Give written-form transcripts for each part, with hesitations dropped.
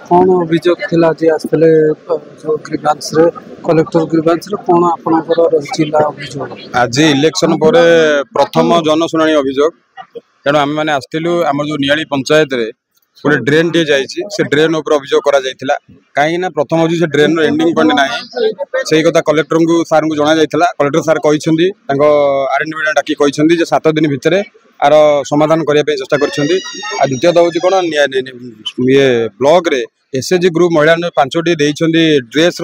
कौन अभियोग थिला जे आसले जो ग्रीवांस रे कलेक्टर ग्रीवांस रे कौन आपनकर रहिला अभियोग आज इलेक्शन पर प्रथम जनशुणाणी अभियोग तेणु आम मैंने आसलु आम जो नियाली पंचायत रे गोटे ड्रेन टे जाइए से ड्रेन उपर अभियोग करा जायतिला कहीं प्रथम हूँ से ड्रेन एंडिंग पॉइंट ना से कथा कलेक्टर को सार को जना जाइतिला कलेक्टर सार कहते आरएनबी डाकी कहते 7 दिन भितर आर समाधान करने चेष्टा कर द्वितीय हूँ कौन ये ब्लॉक रे एसएचजी ग्रुप महिला 5टी ड्रेस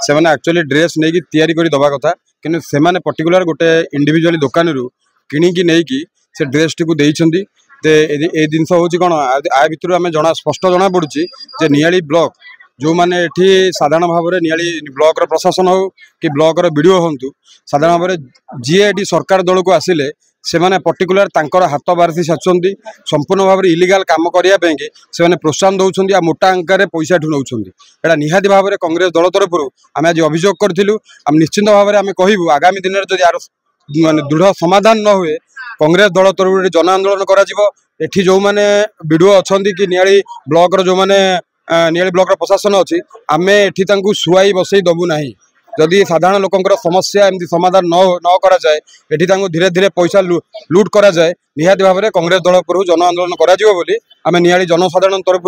से एक्चुअली ड्रेस नहीं तैयारी कर दवा कथा कि से पर्टिकुलर गोटे इंडिविजुअल दुकान रू किणिकी नहीं से ड्रेस टी को ए जिनस हूँ कौन आ भितर आम स्पष्ट जना पड़ी जे नियाली ब्लॉक जो मैंने ये साधारण भाव में नियाली ब्लॉक प्रशासन हो कि ब्लॉक बीडीओ हूँ साधारण भाव में जी ये सरकार दल को आसिले से मैंने पर्टिकुलर तांकर हाथ बारसी साजुंट संपूर्ण भाव में इलिगाल काम करने से प्रोत्साहन दौरान आ मोटा अंकार पैसा ठू नौ यहाँ निहाती भाव में कांग्रेस दल तरफ आम आज अभियोग करूँ आम निश्चित भाव में आम कहूँ आगामी दिन में जब यार माने दृढ़ समाधान न हुए कांग्रेस दल तरफ जन आंदोलन करी जो मैंने वीडियो अच्छा कि नियाली ब्लॉक जो मैंने नियाली ब्लॉक प्रशासन अच्छी आम एठी शुआई बसई दबू ना जदि साधारण लोकंर समस्या एमती समाधान न करा जाए एठी धीरे धीरे पैसा लुट करा जाए निहाती भाव में कांग्रेस दल तरफ जन आंदोलन करा आम नियाली जनसाधारण तरफ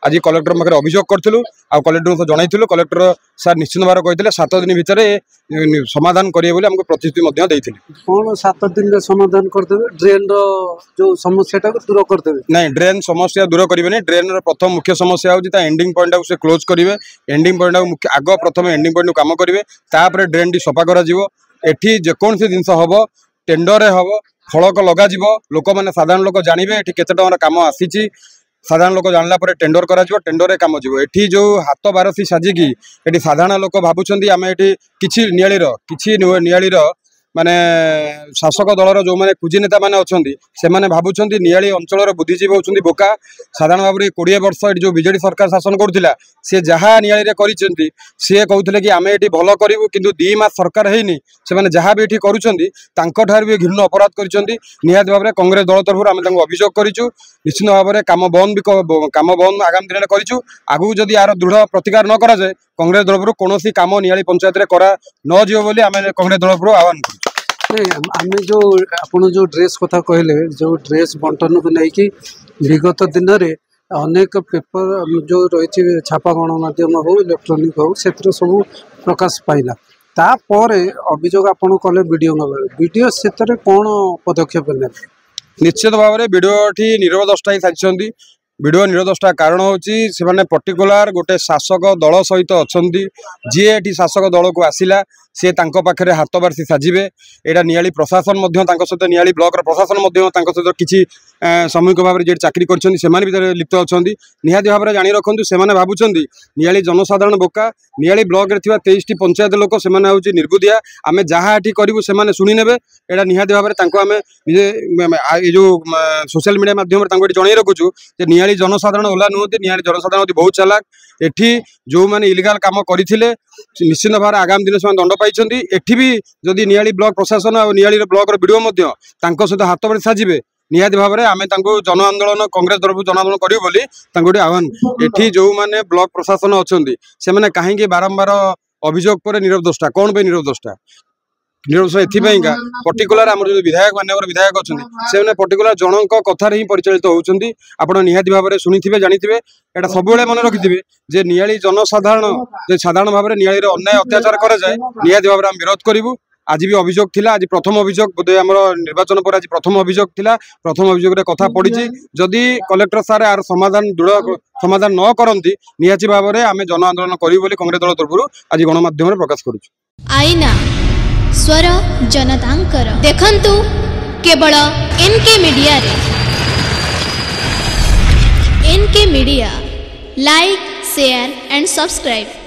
आज कलेक्टर पाखे अभियोग करूँ आ कलेक्टर को जनइलु कलेक्टर सार निश्चित भाव कहते 7 दिन भितर समाधान करेंगे आमको प्रतिश्रुति कौन 7 दिन में समाधान करदे ड्रेन जो समस्या दूर करदे नहीं ड्रेन समस्या दूर करेंगे ड्रेन प्रथम मुख्य समस्या होता एंडिंग पॉइंट से क्लोज करेंगे एंडिंग पॉइंट आग प्रथम एंडिंग पॉइंट काम करेंगे तापर ड्रेन टी सफा करें जेकोसी जिनस हम टेंडर हम फलक लग लोक मैंने साधारण लोक जानवे ये केते टंकार काम आसी साधारण लोक जानला टेंडर करा टेंडर काम जीव एठी जो हाथ बारसी साजिकी ये साधारण लोक भावुं आम ये किसी नियालीर माने शासक दलर जो मैंने कुजी नेता मैंने अच्छा से भावुं नियाली अंचल बुद्धिजीवी होती बोका साधारण भाव में 20 वर्ष जो बीजेडी सरकार शासन करुला सी जहाँ नियाली सी कहते कि आम ये भल करूँ कि 2 मास सरकार है से जहाँ भी ये करुँच भी घृण अपराध कर निहाती भाव में कांग्रेस दल तरफ आम अभियोग करूँ निश्चित भाव में काम बंद आगामी दिन में करूँ आगू जदि यार दृढ़ प्रतिकार न करा जाए कांग्रेस दल कौन काम नियाली पंचायत में करा न जीव बोली आम कांग्रेस दल आह्वान करूँ आम जो आपन जो ड्रेस कथा कहले जो ड्रेस बंटन को लेकिन विगत दिन में अनेक पेपर जो रही छापा गणमाध्यम हो इलेक्ट्रोनिक हो से सब प्रकाश पाइला तापर अभियोग आपन कले वीडियो से कौन पदक्षेप ने निश्चित भाव में वीडियो टी नीरव दृष्टा साजिंट वीडियो नीरव दृष्टा कारण होने पर्टिकुलर गोटे शासक दल सहित अच्छा जी ये शासक दल को आसिला सी पाखे हाथ बारसी साजिबे यहाँ नियाली प्रशासन सहित नियाली ब्लॉक प्रशासन सहित किसी सामूहिक भाव में चाकरी कर लिप्त अच्छा निहाती भाव में जाणी रखु से भावुं नियाली जनसाधारण बोका नियाली ब्लॉक रे 23टी पंचायत लोक से निर्बुद्धिया आम जहाँ ये करूँ से शुणी ने यहाँ निहाती भाव में ये जो सोशल मीडिया माध्यम जन रखुचु नियाली जनसाधारण ओला नुहति नियाली जनसाधारण बहुत चालाक एठी जो मैंने इलिगाल काम करते निश्चित भाव आगामी दिन से दंड पाई एठी भी जदि नियाली ब्लॉक प्रशासन और नियाली ब्लॉक वीडियो सहित हाथ बार साजिबे निहाती भाव में आम जन आंदोलन कांग्रेस तरफ जन आंदोलन करूँ आह्वान एठी जो मैंने ब्लॉक प्रशासन अच्छा से कहीं बारंबार अभियोग पर नीरव दृष्टा कौन पे नीरव दृष्टा नीरव एपाईका पर्टिकुलर आम जो विधायक मानवर विधायक अच्छा से पर्टिकुलर जनक कथार ही परिचालित होती आप निहाती भाव में शुणी जानी एटा सब मन रखिथे जे नियाली जनसाधारण साधारण भाव में नियाली अन्याय अत्याचार करा जाए निहाती भाव में आम विरोध करूँ आज भी अभियोग थिला आज प्रथम अभियोग बोधे आम निर्वाचन पर आज प्रथम अभियोग थिला प्रथम अभियोग कथा पड़ी जदि कलेक्टर सार आर समाधान दृढ़ समाधान न करती निहाती भाव में आम जन आंदोलन करूँ कांग्रेस दल तरफ आज गणमाध्यम प्रकाश करूँ आईना स्वर जनतांकर देखंतु केवल एनके मीडिया रे NK media like share and subscribe.